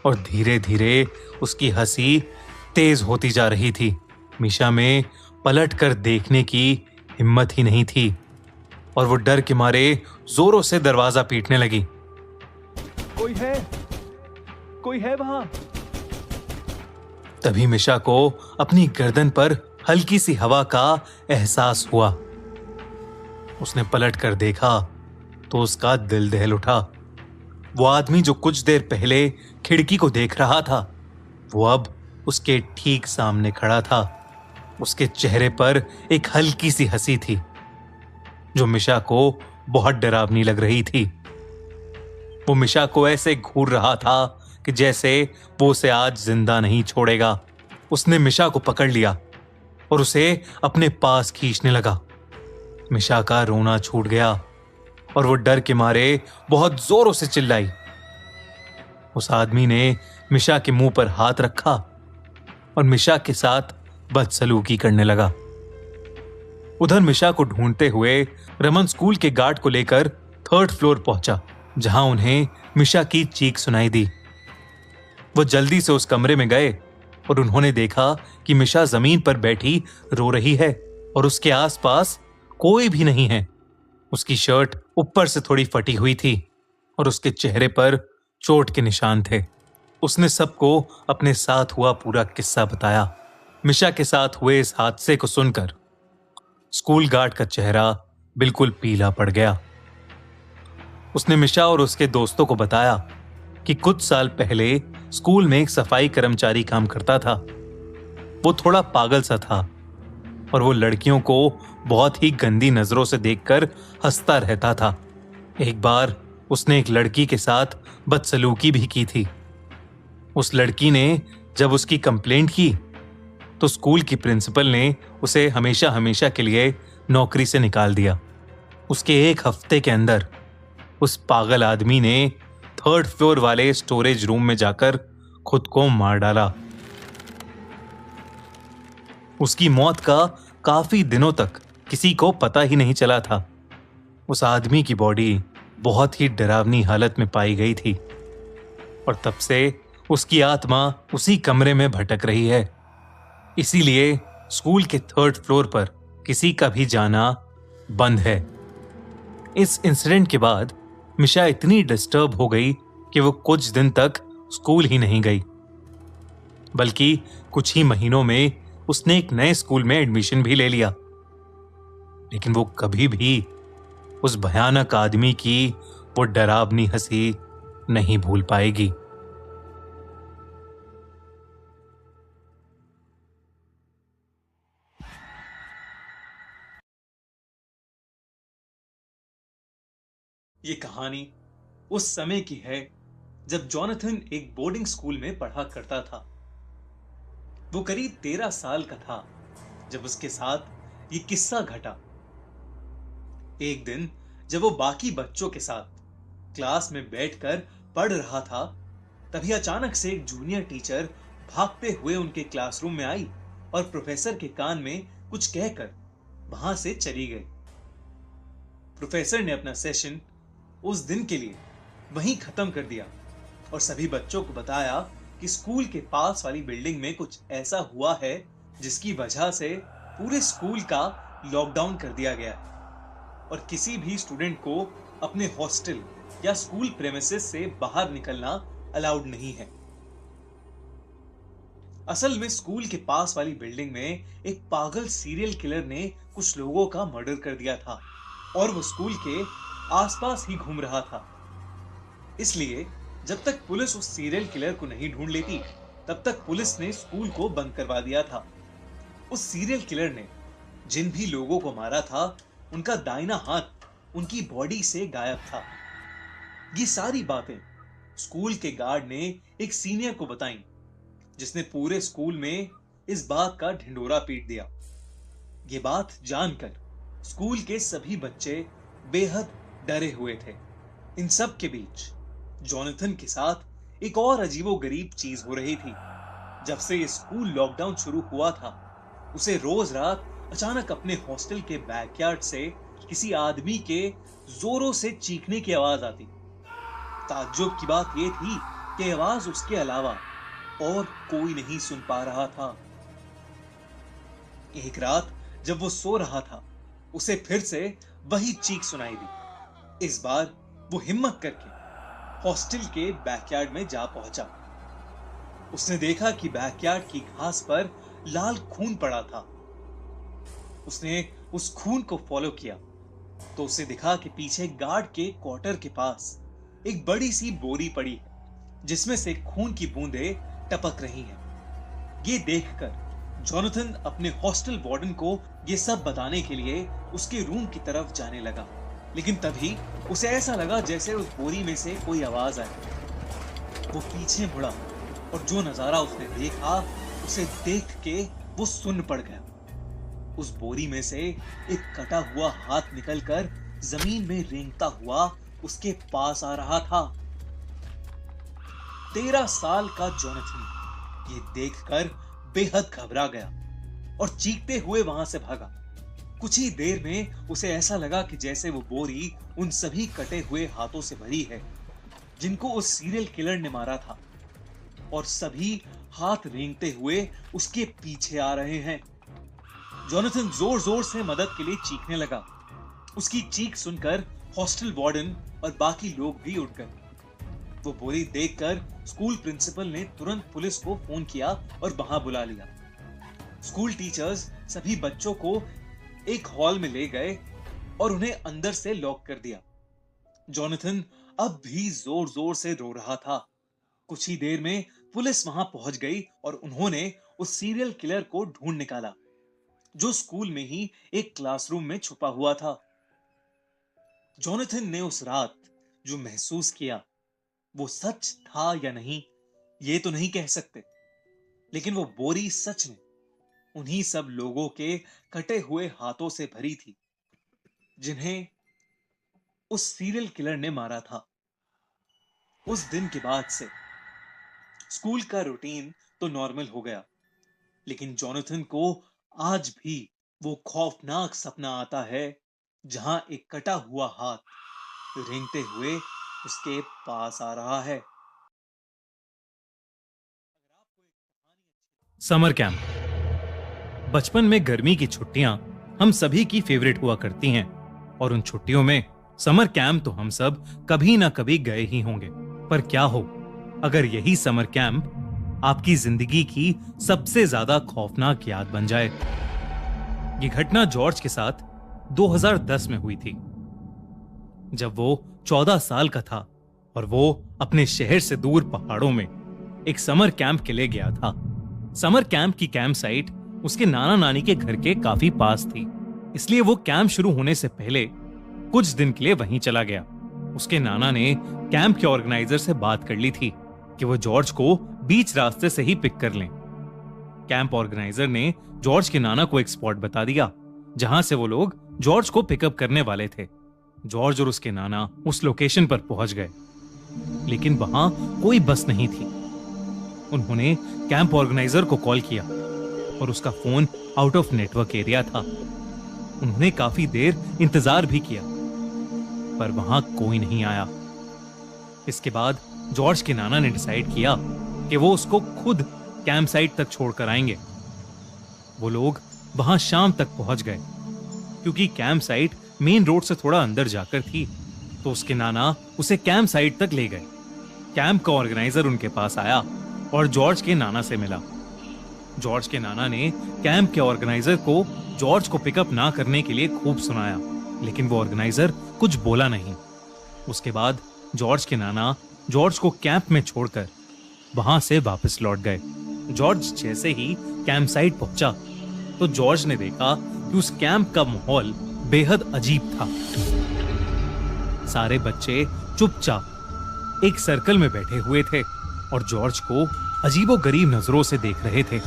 और धीरे धीरे उसकी हंसी तेज होती जा रही थी। मिशा में पलट कर देखने की हिम्मत ही नहीं थी और वो डर के मारे जोरों से दरवाजा पीटने लगी। कोई है? कोई है वहां? तभी मिशा को अपनी गर्दन पर हल्की सी हवा का एहसास हुआ। उसने पलट कर देखा तो उसका दिल दहल उठा। वो आदमी जो कुछ देर पहले खिड़की को देख रहा था, वो अब उसके ठीक सामने खड़ा था। उसके चेहरे पर एक हल्की सी हंसी थी जो मिशा को बहुत डरावनी लग रही थी। वो मिशा को ऐसे घूर रहा था कि जैसे वो उसे आज जिंदा नहीं छोड़ेगा। उसने मिशा को पकड़ लिया और उसे अपने पास खींचने लगा। मिशा का रोना छूट गया और वो डर के मारे बहुत जोरों से चिल्लाई। उस आदमी ने मिशा के मुंह पर हाथ रखा और मिशा के साथ बदसलूकी करने लगा। उधर मिशा को ढूंढते हुए रमन स्कूल के गार्ड को लेकर 3rd फ्लोर पहुंचा, जहां उन्हें मिशा की चीख सुनाई दी। वो जल्दी से उस कमरे में गए और उन्होंने देखा कि मिशा जमीन पर बैठी रो रही है और उसके आसपास कोई भी नहीं है। उसकी शर्ट ऊपर से थोड़ी फटी हुई थी और उसके चेहरे पर चोट के निशान थे। उसने सबको अपने साथ हुआ पूरा किस्सा बताया। मिशा के साथ हुए इस हादसे को सुनकर स्कूल गार्ड का चेहरा बिल्कुल पीला पड़ गया। उसने मिशा और उसके दोस्तों को बताया कि कुछ साल पहले स्कूल में एक सफाई कर्मचारी काम करता था। वो थोड़ा पागल सा था और वो लड़कियों को बहुत ही गंदी नजरों से देखकर हंसता रहता था। एक बार उसने एक लड़की के साथ बदसलूकी भी की थी। उस लड़की ने जब उसकी कंप्लेंट की तो स्कूल की प्रिंसिपल ने उसे हमेशा हमेशा के लिए नौकरी से निकाल दिया। उसके एक हफ्ते के अंदर उस पागल आदमी ने 3rd फ्लोर वाले स्टोरेज रूम में जाकर खुद को मार डाला। उसकी मौत का काफी दिनों तक किसी को पता ही नहीं चला था। उस आदमी की बॉडी बहुत ही डरावनी हालत में पाई गई थी और तब से उसकी आत्मा उसी कमरे में भटक रही है। इसीलिए स्कूल के 3rd फ्लोर पर किसी का भी जाना बंद है। इस इंसिडेंट के बाद मिशा इतनी डिस्टर्ब हो गई कि वो कुछ दिन तक स्कूल ही नहीं गई, बल्कि कुछ ही महीनों में उसने एक नए स्कूल में एडमिशन भी ले लिया। लेकिन वो कभी भी उस भयानक आदमी की वो डरावनी हंसी नहीं भूल पाएगी। ये कहानी उस समय की है जब जॉनथन एक बोर्डिंग स्कूल में पढ़ा करता था। वो करीब 13 साल का था जब उसके साथ ये किस्सा घटा। एक दिन जब वो बाकी बच्चों के साथ क्लास में बैठकर पढ़ रहा था, तभी अचानक से एक जूनियर टीचर भागते हुए उनके क्लासरूम में आई और प्रोफेसर के कान में कुछ कहकर वहां से चली गई। प्रोफेसर ने अपना सेशन उस दिन के लिए वहीं खत्म कर दिया और सभी बच्चों को बताया कि स्कूल के पास वाली बिल्डिंग में कुछ ऐसा हुआ है जिसकी वजह से पूरे स्कूल का लॉकडाउन कर दिया गया है और किसी भी स्टूडेंट को अपने हॉस्टल या स्कूल प्रेमिसेस से बाहर निकलना अलाउड नहीं है। असल में स्कूल के पास वाली बिल्डिंग में एक पागल सीरियल किलर ने कुछ लोगों का मर्डर कर दिया था और वो स्कूल के आसपास ही घूम रहा था। इसलिए जब तक पुलिस उस सीरियल किलर को नहीं ढूंढ लेती, तब तक पुलिस ने स्कूल को बंद करवा दिया था। उस सीरियल किलर ने जिन भी लोगों को मारा था, उनका दाहिना हाथ उनकी बॉडी से गायब था। ये सारी बातें स्कूल के गार्ड ने एक सीनियर को बताई, जिसने पूरे स्कूल में इस बात का ढिंढोरा पीट दिया। ये बात जानकर स्कूल के सभी बच्चे बेहद डरे हुए थे। इन सब के बीच जॉनथन के साथ एक और अजीबोगरीब चीज हो रही थी। जब से ये स्कूल लॉकडाउन शुरू हुआ था, उसे रोज रात अचानक अपने हॉस्टल के बैकयार्ड से किसी आदमी के जोरों से चीखने की आवाज आती ताज्जुब की बात यह थी कि आवाज उसके अलावा और कोई नहीं सुन पा रहा था। एक रात जब वो सो रहा था, उसे फिर से वही चीख सुनाई दी। इस बार वो हिम्मत करके हॉस्टल के बैकयार्ड में जा पहुंचा। उसने देखा कि बैकयार्ड की घास पर लाल खून पड़ा था। उसने उस खून को फॉलो किया तो उसे दिखा कि पीछे गार्ड के क्वार्टर के पास एक बड़ी सी बोरी पड़ी है, जिसमें से खून की बूंदें टपक रही हैं। ये देखकर जोनाथन अपने हॉस्टल वार्डन को ये सब बताने के लिए उसके रूम की तरफ जाने लगा, लेकिन तभी उसे ऐसा लगा जैसे उस बोरी में से कोई आवाज आई। वो पीछे मुड़ा और जो नजारा उसने देखा उसे देख के वो सुन्न पड़ गया। उस बोरी में से एक कटा हुआ हाथ निकलकर जमीन में रेंगता हुआ उसके पास आ रहा था। 13 साल का जोनाथन ये देखकर बेहद घबरा गया और चीखते हुए वहां से भागा। कुछ ही देर में उसे ऐसा लगा कि जैसे वो बोरी उन सभी कटे हुए हाथों से भरी है जिनको उस सीरियल किलर ने मारा था, और सभी हाथ रेंगते हुए उसके पीछे आ रहे हैं। जोनाथन जोर जोर से मदद के लिए चीखने लगा। उसकी चीख सुनकर हॉस्टल वार्डन और बाकी लोग भी उठ गए। वो बोरी देखकर स्कूल प्रिंसिपल ने तुरंत पुलिस को फोन किया और वहां बुला लिया। स्कूल टीचर्स सभी बच्चों को एक हॉल में ले गए और उन्हें अंदर से लॉक कर दिया। जोनाथन अब भी जोर जोर से रो रहा था। कुछ ही देर में पुलिस वहां पहुंच गई और उन्होंने उस सीरियल किलर को ढूंढ निकाला, जो स्कूल में ही एक क्लासरूम में छुपा हुआ था। जोनाथन ने उस रात जो महसूस किया वो सच था या नहीं, ये तो नहीं कह सकते, लेकिन वो बोरी सच में उन्हीं सब लोगों के कटे हुए हाथों से भरी थी जिन्हें उस सीरियल किलर ने मारा था। उस दिन के बाद से स्कूल का रूटीन तो नॉर्मल हो गया, लेकिन जोनाथन को आज भी वो खौफनाक सपना आता है जहां एक कटा हुआ हाथ रेंगते हुए उसके पास आ रहा है। Summer camp. बचपन में गर्मी की छुट्टियां हम सभी की फेवरेट हुआ करती हैं, और उन छुट्टियों में समर कैंप तो हम सब कभी ना कभी गए ही होंगे। पर क्या हो अगर यही समर कैंप आपकी जिंदगी की सबसे ज्यादा खौफनाक याद बन जाए। ये घटना जॉर्ज के साथ 2010 में हुई थी, जब वो 14 साल का था और वो अपने शहर से दूर पहाड़ों में एक समर कैंप के लिए गया था। समर कैंप की कैंप साइट उसके नाना नानी के घर के काफी पास थी, इसलिए वो कैंप शुरू होने से पहले कुछ दिन के लिए वहीं चला गया। उसके नाना ने कैंप के ऑर्गेनाइजर से बात कर ली थी कि वो जॉर्ज को बीच रास्ते से ही पिक कर लें। कैंप ऑर्गेनाइजर ने जॉर्ज के नाना को एक स्पॉट बता दिया जहां से वो लोग जॉर्ज को पिकअप करने वाले थे। जॉर्ज और उसके नाना उस लोकेशन पर पहुंच गए, लेकिन वहां कोई बस नहीं थी। उन्होंने कैंप ऑर्गेनाइजर को कॉल किया और उसका phone out of network area था। उन्होंने काफी देर इंतजार भी किया, पर वहां कोई नहीं आया। इसके बाद जॉर्ज के नाना ने डिसाइड किया कि वो उसको खुद कैंप साइट तक छोड़कर आएंगे। वो लोग वहां शाम तक पहुंच गए। क्योंकि कैंप साइट मेन रोड से थोड़ा अंदर जाकर थी, तो उसके नाना उसे कैंप साइट तक ले गए। कैंप का ऑर्गेनाइजर उनके पास आया और जॉर्ज के नाना से मिला। जॉर्ज के नाना ने कैंप के ऑर्गेनाइजर को जॉर्ज को पिकअप ना करने के लिए खूब सुनाया, लेकिन वो ऑर्गेनाइजर कुछ बोला नहीं। उसके बाद जॉर्ज के नाना जॉर्ज को कैंप में छोड़कर वहां से वापस लौट गए। जॉर्ज जैसे ही कैंप साइट पहुंचा तो जॉर्ज ने देखा कि उस कैंप का माहौल बेहद अजीब था। सारे बच्चे चुपचाप एक सर्कल में बैठे हुए थे और जॉर्ज को अजीबोगरीब नजरों से देख रहे थे।